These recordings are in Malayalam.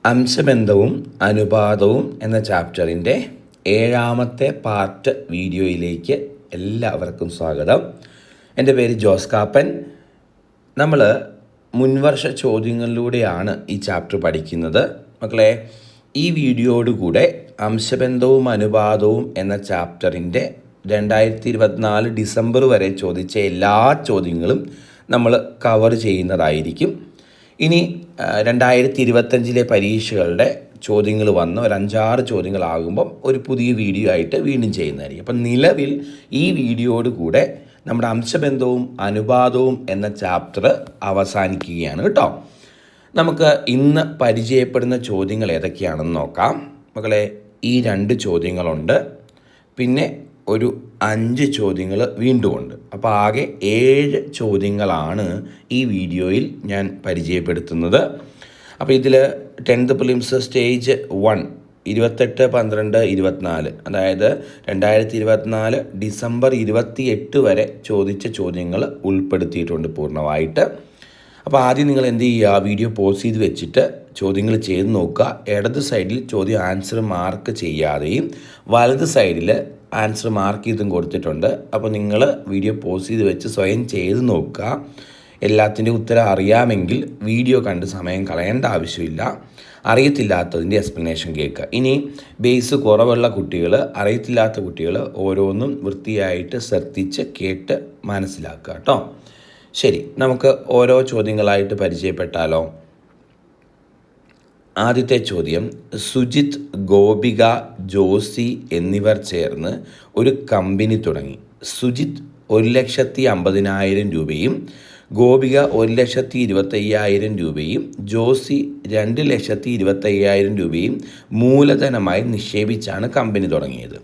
അംശബന്ധവും അനുപാതവും എന്ന ചാപ്റ്ററിൻ്റെ 7ാമത്തെ പാർട്ട് വീഡിയോയിലേക്ക് എല്ലാവർക്കും സ്വാഗതം. എൻ്റെ പേര് ജോസ് കാപ്പൻ. നമ്മൾ മുൻവർഷ ചോദ്യങ്ങളിലൂടെയാണ് ഈ ചാപ്റ്റർ പഠിക്കുന്നത്. മക്കളെ, ഈ വീഡിയോയോടുകൂടെ അംശബന്ധവും അനുപാതവും എന്ന ചാപ്റ്ററിൻ്റെ 2024 ഡിസംബർ വരെ ചോദിച്ച എല്ലാ ചോദ്യങ്ങളും നമ്മൾ കവർ ചെയ്യുന്നതായിരിക്കും. ഇനി 2025 പരീക്ഷകളുടെ ചോദ്യങ്ങൾ വന്ന് ഒരു 5-6 ചോദ്യങ്ങളാകുമ്പം ഒരു പുതിയ വീഡിയോ ആയിട്ട് വീണ്ടും ചെയ്യുന്നതായിരിക്കും. അപ്പം നിലവിൽ ഈ വീഡിയോയോട് കൂടെ നമ്മുടെ അംശബന്ധവും അനുപാതവും എന്ന ചാപ്റ്റർ അവസാനിക്കുകയാണ് കേട്ടോ. നമുക്ക് ഇന്ന് പരിചയപ്പെടുന്ന ചോദ്യങ്ങൾ ഏതൊക്കെയാണെന്ന് നോക്കാം. മക്കളെ, ഈ 2 ചോദ്യങ്ങളുണ്ട്, പിന്നെ ഒരു 5 ചോദ്യങ്ങൾ വീണ്ടും ഉണ്ട്. അപ്പോൾ ആകെ 7 ചോദ്യങ്ങളാണ് ഈ വീഡിയോയിൽ ഞാൻ പരിചയപ്പെടുത്തുന്നത്. അപ്പോൾ ഇതിൽ 10th പ്രിലിംസ് സ്റ്റേജ് 1 28, 12, 24, അതായത് 2024 ഡിസംബർ 28 വരെ ചോദിച്ച ചോദ്യങ്ങൾ ഉൾപ്പെടുത്തിയിട്ടുണ്ട് പൂർണ്ണമായിട്ട്. അപ്പോൾ ആദ്യം നിങ്ങൾ എന്ത് ചെയ്യുക, വീഡിയോ പോസ് ചെയ്ത് വെച്ചിട്ട് ചോദ്യങ്ങൾ ചെയ്ത് നോക്കുക. ഇടത് സൈഡിൽ ചോദ്യം ആൻസർ മാർക്ക് ചെയ്യാതെയും വലത് സൈഡിൽ ആൻസർ മാർക്ക് ചെയ്തും കൊടുത്തിട്ടുണ്ട്. അപ്പോൾ നിങ്ങൾ വീഡിയോ പോസ് ചെയ്ത് വെച്ച് സ്വയം ചെയ്ത് നോക്കുക. എല്ലാത്തിൻ്റെ ഉത്തരം അറിയാമെങ്കിൽ വീഡിയോ കണ്ട് സമയം കളയേണ്ട ആവശ്യമില്ല. അറിയത്തില്ലാത്തതിൻ്റെ എക്സ്പ്ലനേഷൻ കേൾക്കുക. ഇനി ബേസ് കുറവുള്ള കുട്ടികൾ, അറിയത്തില്ലാത്ത കുട്ടികൾ ഓരോന്നും വൃത്തിയായിട്ട് ശ്രദ്ധിച്ച് കേട്ട് മനസ്സിലാക്കുക കേട്ടോ. ശരി, നമുക്ക് ഓരോ ചോദ്യങ്ങളായിട്ട് പരിചയപ്പെട്ടാലോ. ആദ്യത്തെ ചോദ്യം, സുജിത്, ഗോപിക, ജോസി എന്നിവർ ചേർന്ന് ഒരു കമ്പനി തുടങ്ങി. സുജിത് 1,50,000 രൂപയും ഗോപിക 1,25,000 രൂപയും ജോസി 2,25,000 രൂപയും മൂലധനമായി നിക്ഷേപിച്ചാണ് കമ്പനി തുടങ്ങിയത്.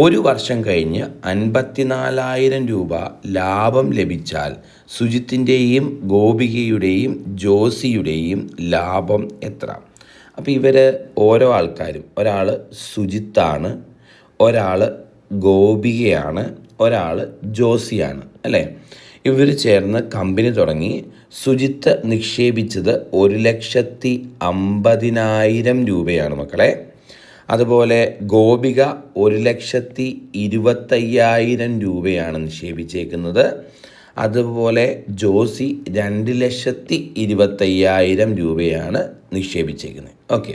ഒരു വർഷം കഴിഞ്ഞ് 54,000 രൂപ ലാഭം ലഭിച്ചാൽ സുജിത്തിൻ്റെയും ഗോപികയുടെയും ജോസിയുടെയും ലാഭം എത്ര? അപ്പോൾ ഇവർ ഓരോ ആൾക്കാരും, ഒരാൾ സുജിത്താണ്, ഒരാൾ ഗോപികയാണ്, ഒരാൾ ജോസിയാണ്, അല്ലേ? ഇവർ ചേർന്ന് കമ്പനി തുടങ്ങി. സുജിത്ത് നിക്ഷേപിച്ചത് 1,50,000 രൂപയാണ് മക്കളെ. അതുപോലെ ഗോപിക 1,25,000 രൂപയാണ് നിക്ഷേപിച്ചേക്കുന്നത്. അതുപോലെ ജോസി 2,25,000 രൂപയാണ് നിക്ഷേപിച്ചേക്കുന്നത്. ഓക്കെ,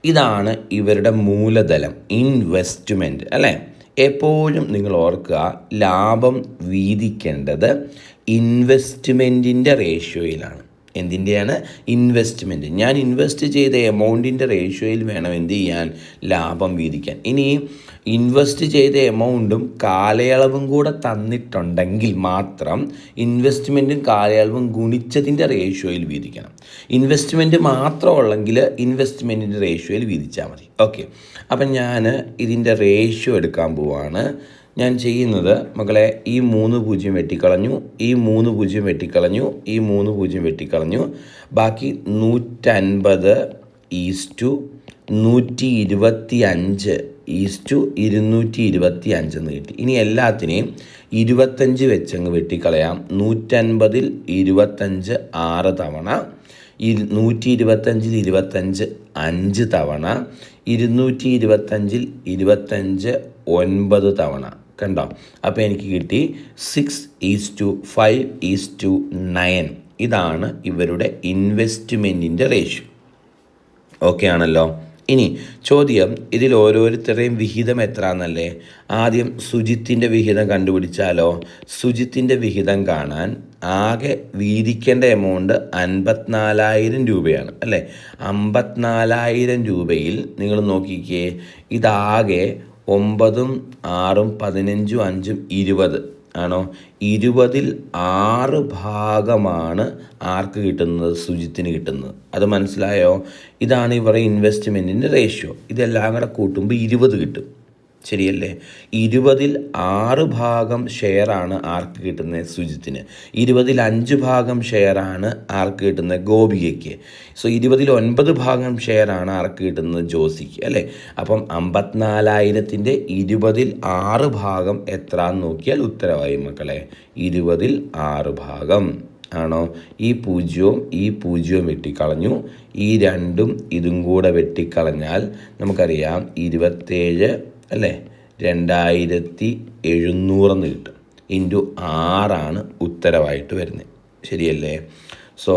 ഇതാണ് ഇവരുടെ മൂലധനം, ഇൻവെസ്റ്റ്മെൻറ്റ്, അല്ലേ? എപ്പോഴും നിങ്ങൾ ഓർക്കുക, ലാഭം വീതിക്കേണ്ടത് ഇൻവെസ്റ്റ്മെൻറ്റിൻ്റെ റേഷ്യോയിലാണ്. എന്തിൻ്റെയാണ്? ഇൻവെസ്റ്റ്മെൻറ്റ്. ഞാൻ ഇൻവെസ്റ്റ് ചെയ്ത എമൗണ്ടിൻ്റെ റേഷ്യോയിൽ വേണം എന്ത് ചെയ്യാൻ? ലാഭം വീതിക്കാൻ. ഇനി ഇൻവെസ്റ്റ് ചെയ്ത എമൗണ്ടും കാലയളവും കൂടെ തന്നിട്ടുണ്ടെങ്കിൽ മാത്രം ഇൻവെസ്റ്റ്മെൻറ്റും കാലയളവും ഗുണിച്ചതിൻ്റെ റേഷ്യോയിൽ വീതിക്കണം. ഇൻവെസ്റ്റ്മെൻറ്റ് മാത്രമുള്ളെങ്കിൽ ഇൻവെസ്റ്റ്മെൻറ്റിൻ്റെ റേഷ്യോയിൽ വീതിച്ചാൽ മതി. ഓക്കെ, അപ്പം ഞാൻ ഇതിൻ്റെ റേഷ്യോ എടുക്കാൻ പോവാണ്. ഞാൻ ചെയ്യുന്നത് മക്കളെ, ഈ 3 0 വെട്ടിക്കളഞ്ഞു, ഈ 3 0 വെട്ടിക്കളഞ്ഞു, ഈ 3 0 വെട്ടിക്കളഞ്ഞു. ബാക്കി 150:125:225 എന്ന് കിട്ടി. ഇനി എല്ലാത്തിനെയും 25 വെച്ചങ്ങ് വെട്ടിക്കളയാം. 150-ൽ 25 6 തവണ, 125-ൽ 25 5 തവണ, 225-ൽ 25 9 തവണ. കണ്ടോ? അപ്പോൾ എനിക്ക് കിട്ടി 6:5:9. ഇതാണ് ഇവരുടെ ഇൻവെസ്റ്റ്മെൻറ്റിൻ്റെ റേഷ്യോ. ഓക്കെ ആണല്ലോ. ഇനി ചോദ്യം, ഇതിൽ ഓരോരുത്തരുടെയും വിഹിതം എത്ര എന്നല്ലേ? ആദ്യം സുജിത്തിൻ്റെ വിഹിതം കണ്ടുപിടിച്ചാലോ. സുജിത്തിൻ്റെ വിഹിതം കാണാൻ ആകെ വീതിക്കേണ്ട എമൗണ്ട് 54,000 രൂപയാണ്, അല്ലേ? 54,000 രൂപയിൽ നിങ്ങൾ നോക്കിക്കേ, ഇതാകെ 9, 6, 15, 5, 20 ആണോ? 20-ൽ 6 ഭാഗമാണ് ആർക്ക് കിട്ടുന്നത്? സുജിത്തിന് കിട്ടുന്നത്. അത് മനസ്സിലായോ? ഇതാണ് ഇവരുടെ ഇൻവെസ്റ്റ്മെൻറ്റിൻ്റെ റേഷ്യോ. ഇതെല്ലാം കൂടെ കൂട്ടുമ്പോൾ 20 കിട്ടും. ശരിയല്ലേ? 20-ൽ 6 ഭാഗം ഷെയറാണ് ആർക്ക് കിട്ടുന്നത്? സുജിത്തിന്. 20-ൽ 5 ഭാഗം ഷെയറാണ് ആർക്ക് കിട്ടുന്നത്? ഗോപികയ്ക്ക്. സോ 20-ൽ 9 ഭാഗം ഷെയറാണ് ആർക്ക് കിട്ടുന്നത്? ജോസിക്ക്, അല്ലേ? അപ്പം 54,000-ൻ്റെ 20-ൽ 6 ഭാഗം എത്ര എന്ന് നോക്കിയാൽ ഉത്തരവായി മക്കളെ. 20-ൽ 6 ഭാഗം. ആണോ? ഈ പൂജ്യവും വെട്ടിക്കളഞ്ഞു. ഈ രണ്ടും ഇതും കൂടെ വെട്ടിക്കളഞ്ഞാൽ നമുക്കറിയാം 27 അല്ലേ 2700 കിട്ടും. ഇൻറ്റു 6 ഉത്തരവായിട്ട് വരുന്നത്. ശരിയല്ലേ? സോ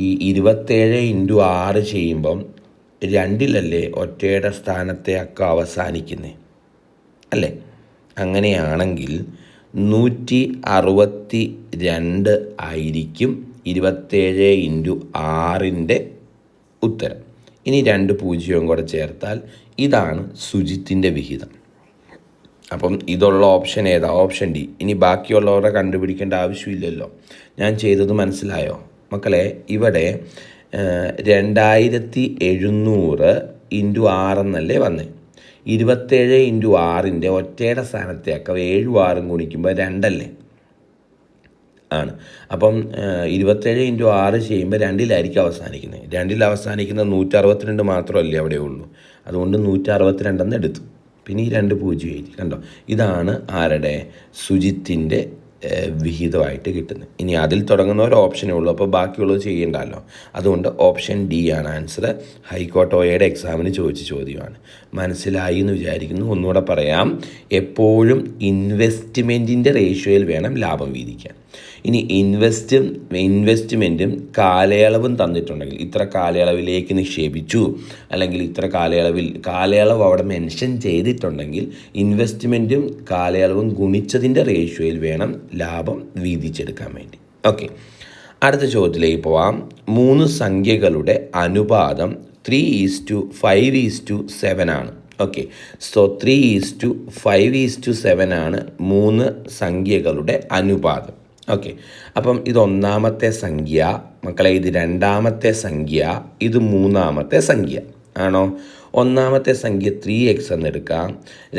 ഈ 27 ഇൻറ്റു 6 ചെയ്യുമ്പം 2 ഒറ്റയുടെ സ്ഥാനത്തെ ഒക്കെ അവസാനിക്കുന്നത് അല്ലേ? അങ്ങനെയാണെങ്കിൽ 162 ആയിരിക്കും 27 ഇൻറ്റു 6 ഉത്തരം. ഇനി 2 പൂജ്യവും കൂടെ ചേർത്താൽ ഇതാണ് സുജിത്തിൻ്റെ വിഹിതം. അപ്പം ഇതുള്ള ഓപ്ഷൻ ഏതാ? Option D. ഇനി ബാക്കിയുള്ളവരെ കണ്ടുപിടിക്കേണ്ട ആവശ്യമില്ലല്ലോ. ഞാൻ ചെയ്തത് മനസ്സിലായോ മക്കളെ? ഇവിടെ 2700 ഇൻറ്റു 6 എന്നല്ലേ വന്നേ. 27 ഇൻറ്റു 6 ഒറ്റയുടെ സ്ഥാനത്തേക്ക് 7 6 ഗുണിക്കുമ്പോൾ 2 ആണ്. അപ്പം 27 ഇൻറ്റു 6 ചെയ്യുമ്പോൾ 2 അവസാനിക്കുന്നത്. 2 അവസാനിക്കുന്ന 162 മാത്രമല്ലേ അവിടെ ഉള്ളൂ. അതുകൊണ്ട് 162 എടുത്തു. പിന്നെ ഈ 2 പൂജ്യം എഴുതി. കണ്ടോ? ഇതാണ് ആരുടെ? സുജിത്തിൻ്റെ വിഹിതമായിട്ട് കിട്ടുന്നത്. ഇനി അതിൽ തുടങ്ങുന്ന ഒരു ഓപ്ഷനേ ഉള്ളൂ. അപ്പോൾ ബാക്കിയുള്ളത് ചെയ്യണ്ടല്ലോ. അതുകൊണ്ട് ഓപ്ഷൻ ഡി ആണ് ആൻസർ. ഹൈക്കോർട്ട് OAയുടെ എക്സാമിന് ചോദിച്ച ചോദ്യമാണ്. മനസ്സിലായി എന്ന് വിചാരിക്കുന്നു. ഒന്നുകൂടെ പറയാം. എപ്പോഴും ഇൻവെസ്റ്റ്മെൻറ്റിൻ്റെ റേഷ്യോയിൽ വേണം ലാഭം വീതിക്കാൻ. ഇനി ഇൻവെസ്റ്റ്മെൻറ്റും കാലയളവും തന്നിട്ടുണ്ടെങ്കിൽ ഇത്ര കാലയളവിലേക്ക് നിക്ഷേപിച്ചു അല്ലെങ്കിൽ ഇത്ര കാലയളവ് അവിടെ മെൻഷൻ ചെയ്തിട്ടുണ്ടെങ്കിൽ ഇൻവെസ്റ്റ്മെൻറ്റും കാലയളവും ഗുണിച്ചതിൻ്റെ റേഷ്യോയിൽ വേണം ലാഭം വീതിച്ചെടുക്കാൻ വേണ്ടി. ഓക്കെ, അടുത്ത ചോദ്യത്തിലേക്ക് പോവാം. 3 സംഖ്യകളുടെ അനുപാതം 3:5:7 ആണ്. ഓക്കെ, സോ 3:5:7 ആണ് 3 സംഖ്യകളുടെ അനുപാതം. ഓക്കെ, അപ്പം ഇത് ഒന്നാമത്തെ സംഖ്യ മക്കളെ, ഇത് രണ്ടാമത്തെ സംഖ്യ, ഇത് മൂന്നാമത്തെ സംഖ്യ ആണോ? ഒന്നാമത്തെ സംഖ്യ 3x എന്നെടുക്കാം,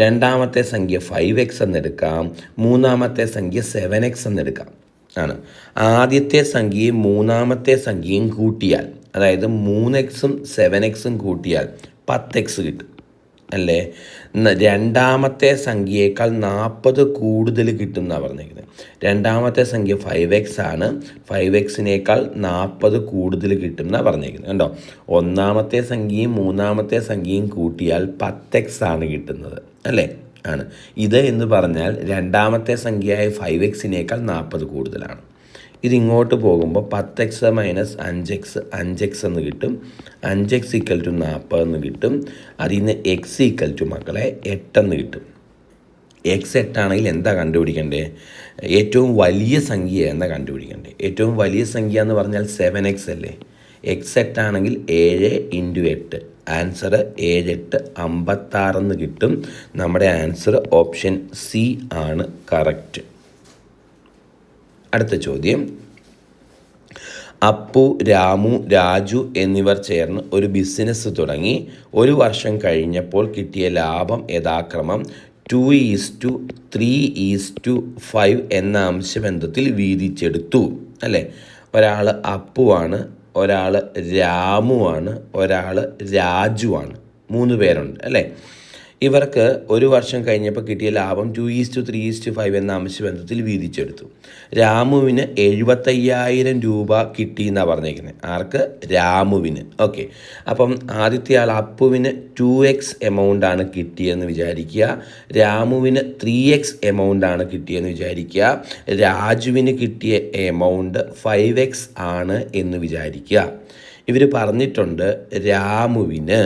രണ്ടാമത്തെ സംഖ്യ 5x എന്നെടുക്കാം, മൂന്നാമത്തെ സംഖ്യ 7x എന്നെടുക്കാം ആണ്. ആദ്യത്തെ സംഖ്യയും മൂന്നാമത്തെ സംഖ്യയും കൂട്ടിയാൽ, അതായത് 3x 7x കൂട്ടിയാൽ 10x കിട്ടും അല്ലേ? രണ്ടാമത്തെ സംഖ്യയേക്കാൾ 40 കൂടുതൽ കിട്ടും എന്നാണ് പറഞ്ഞിരിക്കുന്നത്. രണ്ടാമത്തെ സംഖ്യ 5x ആണ്, 5xനേക്കാൾ 40 കൂടുതൽ കിട്ടും എന്നാണ് പറഞ്ഞിരിക്കുന്നത്. കണ്ടോ? ഒന്നാമത്തെ സംഖ്യയും മൂന്നാമത്തെ സംഖ്യയും കൂട്ടിയാൽ 10x ആണ് കിട്ടുന്നത് അല്ലേ? ആണ്. ഇത് എന്ന് പറഞ്ഞാൽ രണ്ടാമത്തെ സംഖ്യയായ 5xനേക്കാൾ 40 കൂടുതലാണ്. ഇതിങ്ങോട്ട് പോകുമ്പോൾ 10x മൈനസ് 5x എന്ന് കിട്ടും. 5x = 40 എന്ന് കിട്ടും. അതിൽ നിന്ന് x = മക്കളെ 8 എന്ന് കിട്ടും. x 8 ആണെങ്കിൽ എന്താ കണ്ടുപിടിക്കണ്ടേ? ഏറ്റവും വലിയ സംഖ്യ എന്താ കണ്ടുപിടിക്കണ്ടേ? ഏറ്റവും വലിയ സംഖ്യ എന്ന് പറഞ്ഞാൽ 7x അല്ലേ? x 8 ആണെങ്കിൽ 7 × 8, ആൻസർ 7 8 56 എന്ന് കിട്ടും. നമ്മുടെ ആൻസർ ഓപ്ഷൻ സി ആണ് കറക്റ്റ്. അടുത്ത ചോദ്യം. അപ്പു, രാമു, രാജു എന്നിവർ ചേർന്ന് ഒരു ബിസിനസ് തുടങ്ങി. 1 വർഷം കഴിഞ്ഞപ്പോൾ കിട്ടിയ ലാഭം യഥാക്രമം 2:3:5 എന്ന അംശബന്ധത്തിൽ വീതിച്ചെടുത്തു അല്ലേ? ഒരാൾ അപ്പുവാണ്, ഒരാൾ രാമുവാണ്, ഒരാൾ രാജുവാണ്. 3 പേരുണ്ട് അല്ലേ? ഇവർക്ക് 1 വർഷം കഴിഞ്ഞപ്പോൾ കിട്ടിയ ലാഭം 2:3:5 എന്ന അംശബന്ധത്തിൽ വീതിച്ചെടുത്തു. രാമുവിന് 75,000 രൂപ കിട്ടി എന്നാണ് പറഞ്ഞേക്കുന്നത്. ആർക്ക്? രാമുവിന്. ഓക്കെ, അപ്പം ആദ്യത്തെ ആൾ അപ്പുവിന് 2x എമൗണ്ട് ആണ് കിട്ടിയെന്ന് വിചാരിക്കുക. രാമുവിന് 3x എമൗണ്ട് ആണ് കിട്ടിയെന്ന് വിചാരിക്കുക. രാജുവിന് കിട്ടിയ എമൗണ്ട് 5x ആണ് എന്ന് വിചാരിക്കുക. ഇവർ പറഞ്ഞിട്ടുണ്ട് രാമുവിന്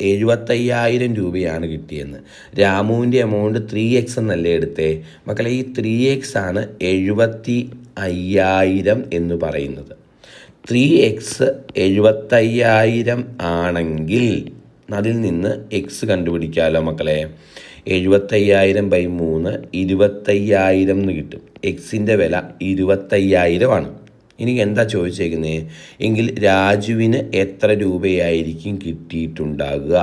75,000 രൂപയാണ് കിട്ടിയെന്ന്. രാമുവിൻ്റെ എമൗണ്ട് 3x എന്നല്ലേ എടുത്തേ മക്കളെ? ഈ 3x ആണ് 75,000 എന്ന് പറയുന്നത്. 3x 75,000 ആണെങ്കിൽ അതിൽ നിന്ന് x കണ്ടുപിടിക്കാമല്ലോ മക്കളെ. 75,000/3 25,000 എന്ന് കിട്ടും. എക്സിൻ്റെ വില 25,000 ആണ്. ഇനി എന്താ ചോദിച്ചേക്കുന്നത്? എങ്കിൽ രാജുവിന് എത്ര രൂപയായിരിക്കും കിട്ടിയിട്ടുണ്ടാകുക?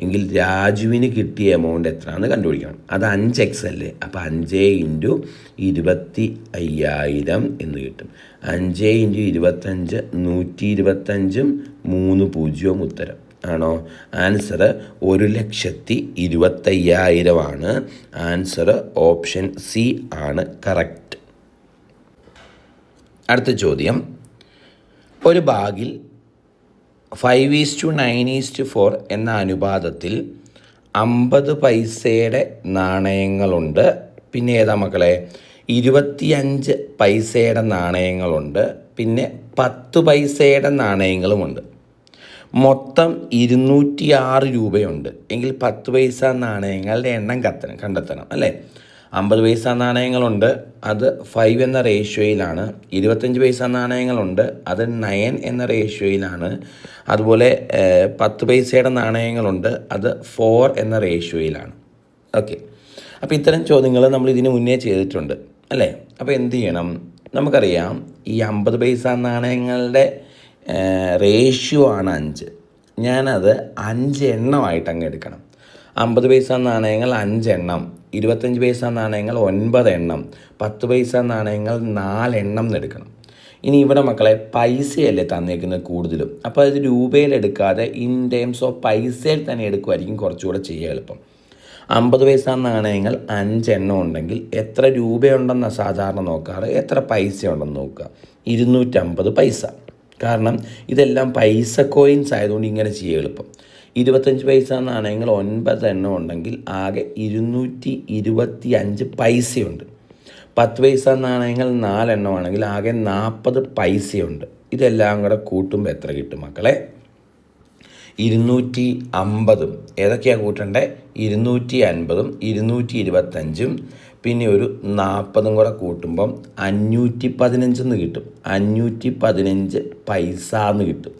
എങ്കിൽ രാജുവിന് കിട്ടിയ എമൗണ്ട് എത്രയാണെന്ന് കണ്ടുപിടിക്കണം. അത് 5x അല്ലേ? അപ്പോൾ 5 × 25,000 എന്ന് കിട്ടും. 5 × 25 125, 3 പൂജ്യവും ഉത്തരം ആണോ? ആൻസർ 1,25,000 ആണ്. ആൻസർ ഓപ്ഷൻ സി ആണ് കറക്റ്റ്. അടുത്ത ചോദ്യം, ഒരു ബാഗിൽ 5:9:4 എന്ന അനുപാതത്തിൽ 50 പൈസയുടെ നാണയങ്ങളുണ്ട്. പിന്നെ ഏതാ മക്കളെ? 25 പൈസയുടെ നാണയങ്ങളുണ്ട്. പിന്നെ 10 പൈസയുടെ നാണയങ്ങളുമുണ്ട്. മൊത്തം 206 രൂപയുണ്ട് എങ്കിൽ 10 പൈസ നാണയങ്ങളുടെ എണ്ണം കണ്ടെത്തണം അല്ലേ? 50 പൈസ നാണയങ്ങളുണ്ട്, അത് 5 എന്ന റേഷ്യോയിലാണ്. 25 പൈസ നാണയങ്ങളുണ്ട്, അത് 9 എന്ന റേഷ്യോയിലാണ്. അതുപോലെ 10 പൈസയുടെ നാണയങ്ങളുണ്ട്, അത് 4 എന്ന റേഷ്യോയിലാണ്. ഓക്കെ, അപ്പോൾ ഇത്തരം ചോദ്യങ്ങൾ നമ്മൾ ഇതിന് മുന്നേ ചെയ്തിട്ടുണ്ട് അല്ലേ? അപ്പോൾ എന്ത് ചെയ്യണം? നമുക്കറിയാം ഈ 50 പൈസ നാണയങ്ങളുടെ റേഷ്യോ ആണ് 5. ഞാനത് 5 എണ്ണമായിട്ട് അങ്ങ് എടുക്കണം. 50 പൈസ നാണയങ്ങൾ 5 എണ്ണം, 25 പൈസ നാണയങ്ങൾ 9 എണ്ണം, 10 പൈസ നാണയങ്ങൾ 4 എണ്ണം എടുക്കണം. ഇനി ഇവിടെ മക്കളെ പൈസയല്ലേ തന്നേക്കുന്നത് കൂടുതലും, അപ്പോൾ അത് രൂപയിലെടുക്കാതെ ഇൻ ടേംസ് ഓഫ് പൈസയിൽ തന്നെ എടുക്കുമായിരിക്കും കുറച്ചുകൂടെ ചെയ്യുക എളുപ്പം. 50 പൈസ നാണയങ്ങൾ 5 എണ്ണം ഉണ്ടെങ്കിൽ എത്ര രൂപയുണ്ടെന്ന് സാധാരണ നോക്കാറ്, എത്ര പൈസ ഉണ്ടെന്ന് നോക്കുക. 250 പൈസ. കാരണം ഇതെല്ലാം പൈസ കോയിൻസ് ആയതുകൊണ്ട് ഇങ്ങനെ ചെയ്യുക എളുപ്പം. 25 പൈസ നാണയങ്ങൾ 9 എണ്ണം ഉണ്ടെങ്കിൽ ആകെ 225 പൈസയുണ്ട്. 10 പൈസ നാണയങ്ങൾ 4 എണ്ണമാണെങ്കിൽ ആകെ 40 പൈസയുണ്ട്. ഇതെല്ലാം കൂടെ കൂട്ടുമ്പോൾ എത്ര കിട്ടും മക്കളെ? 250. ഏതൊക്കെയാണ് കൂട്ടണ്ടേ? 250ഉം 225ഉം പിന്നെ ഒരു 40ഉം കൂടെ കൂട്ടുമ്പം 515 കിട്ടും. 515 പൈസ എന്ന് കിട്ടും.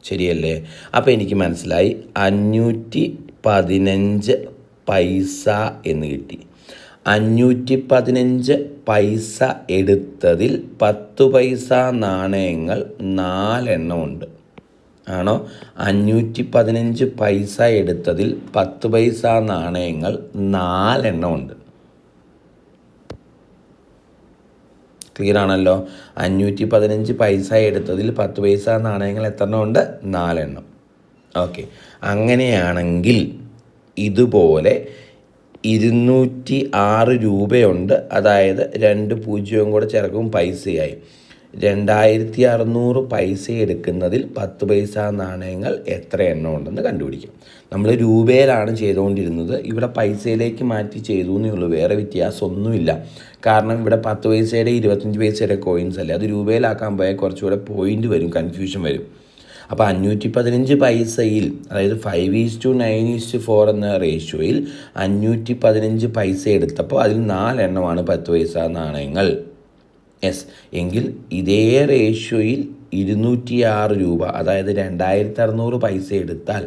ശരിയല്ലേ? അപ്പോൾ എനിക്ക് മനസ്സിലായി 515 പൈസ എന്ന് കിട്ടി. 515 പൈസ എടുത്തതിൽ 10 പൈസ നാണയങ്ങൾ 4 എണ്ണമുണ്ട്. ആണോ? 515 പൈസ എടുത്തതിൽ 10 പൈസ നാണയങ്ങൾ 4 എണ്ണമുണ്ട്. ക്ലിയർ ആണല്ലോ? 515 പൈസ എടുത്തതിൽ 10 പൈസ നാണയങ്ങൾ എത്ര എണ്ണം ഉണ്ട്? 4 എണ്ണം. ഓക്കെ, അങ്ങനെയാണെങ്കിൽ ഇതുപോലെ 206 രൂപയുണ്ട്. അതായത് 2 പൂജ്യവും കൂടെ ചേർക്കും പൈസയായി. 2600 പൈസ എടുക്കുന്നതിൽ 10 പൈസ നാണയങ്ങൾ എത്ര എണ്ണം ഉണ്ടെന്ന് കണ്ടുപിടിക്കും. നമ്മൾ രൂപയിലാണ് ചെയ്തുകൊണ്ടിരുന്നത്, ഇവിടെ പൈസയിലേക്ക് മാറ്റി ചെയ്തു എന്നേ ഉള്ളൂ. വേറെ വ്യത്യാസമൊന്നുമില്ല. കാരണം ഇവിടെ 10 പൈസയുടെ 25 പൈസയുടെ കോയിൻസ് അല്ലേ, അത് രൂപയിലാക്കാൻ പോയാൽ കുറച്ചുകൂടെ പോയിൻ്റ് വരും, കൺഫ്യൂഷൻ വരും. അപ്പോൾ 515 പൈസയിൽ, അതായത് 5:9:4 എന്ന റേഷ്യോയിൽ 515 പൈസ എടുത്തപ്പോൾ അതിൽ 4 എണ്ണമാണ് 10 പൈസ നാണയങ്ങൾ. യെസ്, എങ്കിൽ ഇതേ റേഷ്യോയിൽ 206 രൂപ, അതായത് 2600 പൈസ എടുത്താൽ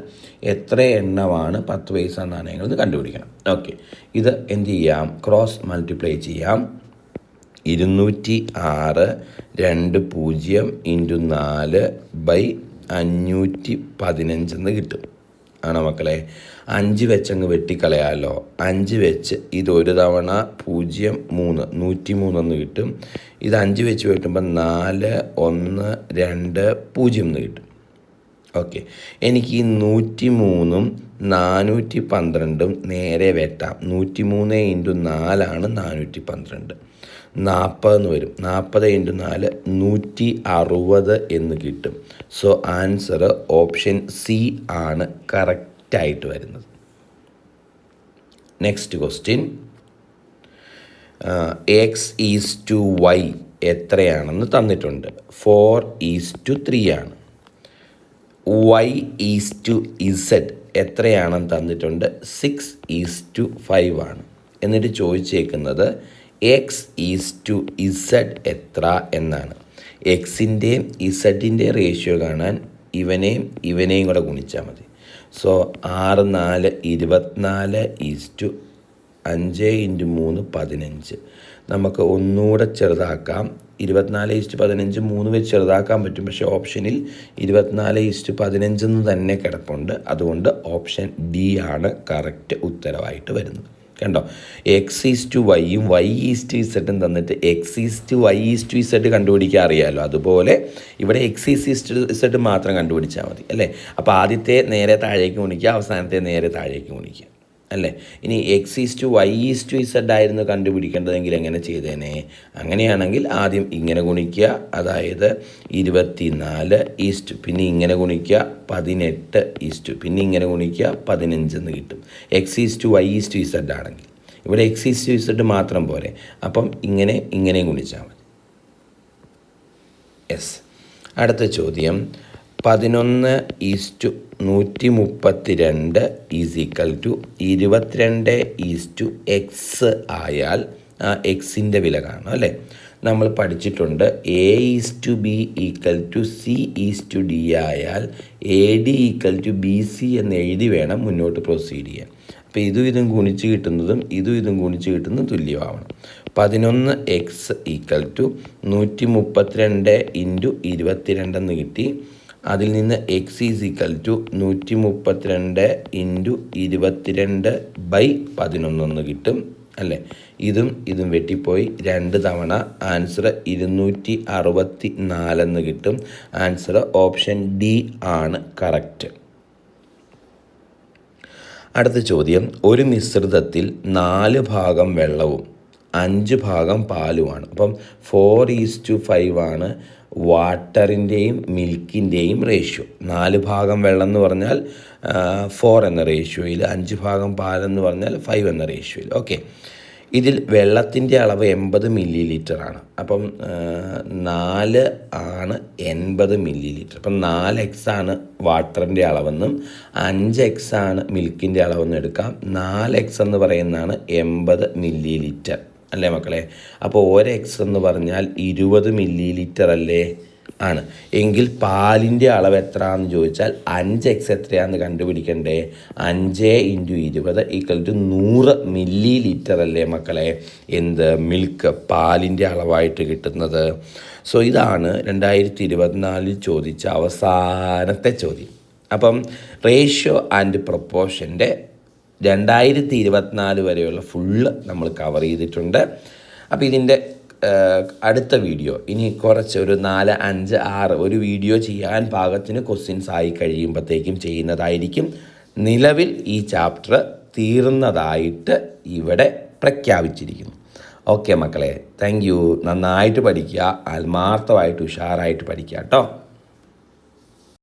എത്ര എണ്ണമാണ് 10 പൈസ നാണയങ്ങൾ എന്ന് കണ്ടുപിടിക്കണം. ഓക്കെ, ഇത് എന്ത് ചെയ്യാം? ക്രോസ് മൾട്ടിപ്ലൈ ചെയ്യാം. 206 20 × 4/515 എന്ന് കിട്ടും. ആണോ മക്കളെ? 5 വെച്ചങ്ങ് വെട്ടിക്കളയാമല്ലോ. 5 വെച്ച് ഇതൊരു തവണ 0 3 103 എന്ന് കിട്ടും. ഇത് 5 വെച്ച് വെട്ടുമ്പോൾ 4 1 2 0 എന്ന് കിട്ടും. ഓക്കെ, എനിക്ക് ഈ 103ഉം 412ഉം നേരെ വെട്ടാം. 103 × 4 412, 40 എന്ന് വരും. 40 × 4 160 എന്ന് കിട്ടും. സോ ആൻസർ ഓപ്ഷൻ സി ആണ് കറക്റ്റായിട്ട് വരുന്നത്. നെക്സ്റ്റ് ക്വസ്റ്റ്യൻ, x:y എത്രയാണെന്ന് തന്നിട്ടുണ്ട്. 4:3 ആണ്. y:z എത്രയാണെന്ന് തന്നിട്ടുണ്ട്. 6:5 ആണ്. എന്നിട്ട് ചോദിച്ചേക്കുന്നത് x:z എത്ര എന്നാണ്. എക്സിൻ്റെയും ഇസഡിൻ്റെ റേഷ്യോ കാണാൻ ഇവനെയും കൂടെ ഗുണിച്ചാൽ മതി. സോ 6 4 24 5 × 3 15. നമുക്ക് ഒന്നുകൂടെ ചെറുതാക്കാം. 24:15 3 വെച്ച് ചെറുതാക്കാൻ പറ്റും. പക്ഷേ ഓപ്ഷനിൽ 24:15 എന്ന് തന്നെ കിടപ്പുണ്ട്. അതുകൊണ്ട് ഓപ്ഷൻ ഡി ആണ് കറക്റ്റ് ഉത്തരവായിട്ട് വരുന്നത്. കണ്ടോ, x:y-യും y:z തന്നിട്ട് x:y:z കണ്ടുപിടിക്കാൻ അറിയാമല്ലോ. അതുപോലെ ഇവിടെ x:z മാത്രം കണ്ടുപിടിച്ചാൽ മതി അല്ലേ. അപ്പോൾ ആദ്യത്തെ നേരെ താഴേക്ക് ഗുണിക്കുക, അവസാനത്തെ നേരെ താഴേക്ക് ഗുണിക്കുക. അല്ലേ? ഇനി x/y/z ആയിരുന്നു കണ്ടുപിടിക്കേണ്ടതെങ്കിൽ എങ്ങനെ ചെയ്തേനെ? അങ്ങനെയാണെങ്കിൽ ആദ്യം ഇങ്ങനെ ഗുണിക്കുക, അതായത് 24 പിന്നെ ഇങ്ങനെ ഗുണിക്കുക 18 പിന്നെ ഇങ്ങനെ ഗുണിക്കുക 15 എന്ന് കിട്ടും. x/y/z ആണെങ്കിൽ ഇവിടെ x/z മാത്രം പോരെ, അപ്പം ഇങ്ങനെ ഗുണിച്ചാൽ മതി. യെസ്. അടുത്ത ചോദ്യം 11:132 ഈസ് ഈക്വൽ ടു 22:x ആയാൽ ആ എക്സിൻ്റെ വില കാണണം അല്ലേ? നമ്മൾ പഠിച്ചിട്ടുണ്ട് A/B ഈക്വൽ ടു C/D ആയാൽ AD ഈക്വൽ ടു BC എന്ന് എഴുതി വേണം മുന്നോട്ട് പ്രൊസീഡ് ചെയ്യാൻ. അപ്പോൾ ഇതും ഗുണിച്ച് കിട്ടുന്നതും ഇതും ഗുണിച്ച് കിട്ടുന്നതും തുല്യമാവണം. 11x ഈക്വൽ ടു 132 × 22 എന്ന് കിട്ടി. അതിൽ നിന്ന് x ഈസ് ഈക്വൽ ടു 132 × 22/11 എന്ന് കിട്ടും അല്ലേ? ഇതും വെട്ടിപ്പോയി 2 തവണ. ആൻസർ 264 എന്ന് കിട്ടും. ആൻസർ ഓപ്ഷൻ ഡി ആണ് കറക്റ്റ്. അടുത്ത ചോദ്യം, ഒരു മിശ്രിതത്തിൽ 4 ഭാഗം വെള്ളവും 5 ഭാഗം പാലുമാണ്. അപ്പം 4:5 ആണ് വാട്ടറിൻ്റെയും മിൽക്കിൻ്റെയും റേഷ്യോ. 4 ഭാഗം വെള്ളം എന്ന് പറഞ്ഞാൽ 4 എന്ന റേഷ്യോയിൽ, 5 ഭാഗം പാലെന്ന് പറഞ്ഞാൽ 5 എന്ന റേഷ്യോയിൽ. ഓക്കെ, ഇതിൽ വെള്ളത്തിൻ്റെ അളവ് 80 ml ആണ്. അപ്പം 4 ആണ് 80 ml. അപ്പം 4x ആണ് വാട്ടറിൻ്റെ അളവെന്നും 5x ആണ് മിൽക്കിൻ്റെ അളവെന്നും എടുക്കാം. 4x എന്ന് പറയുന്നതാണ് 80 ml അല്ലേ മക്കളെ? അപ്പോൾ 1x എന്ന് പറഞ്ഞാൽ 20 ml അല്ലേ? ആണ്. എങ്കിൽ പാലിൻ്റെ അളവ് എത്രയാണെന്ന് ചോദിച്ചാൽ 5x എത്രയാണെന്ന് കണ്ടുപിടിക്കണ്ടേ? 5 × 20 ഈക്വൽ ടു 100 ml അല്ലേ മക്കളെ? എന്ത് മിൽക്ക് പാലിൻ്റെ അളവായിട്ട് കിട്ടുന്നത്. സോ ഇതാണ് 2024 ചോദിച്ച അവസാനത്തെ ചോദ്യം. അപ്പം റേഷ്യോ ആൻഡ് പ്രൊപ്പോർഷൻ്റെ 2024 വരെയുള്ള ഫുള്ള് നമ്മൾ കവർ ചെയ്തിട്ടുണ്ട്. അപ്പോൾ ഇതിൻ്റെ അടുത്ത വീഡിയോ ഇനി കുറച്ച് ഒരു 4, 5, 6 ഒരു വീഡിയോ ചെയ്യാൻ പാകത്തിന് ക്വസ്റ്റ്യൻസ് ആയി കഴിയുമ്പോഴത്തേക്കും ചെയ്യുന്നതായിരിക്കും. നിലവിൽ ഈ ചാപ്റ്റർ തീർന്നതായിട്ട് ഇവിടെ പ്രഖ്യാപിച്ചിരിക്കുന്നു. ഓക്കെ മക്കളെ, താങ്ക് യു. നന്നായിട്ട് പഠിക്കുക, ആത്മാർത്ഥമായിട്ട് ഉഷാറായിട്ട് പഠിക്കുക കേട്ടോ.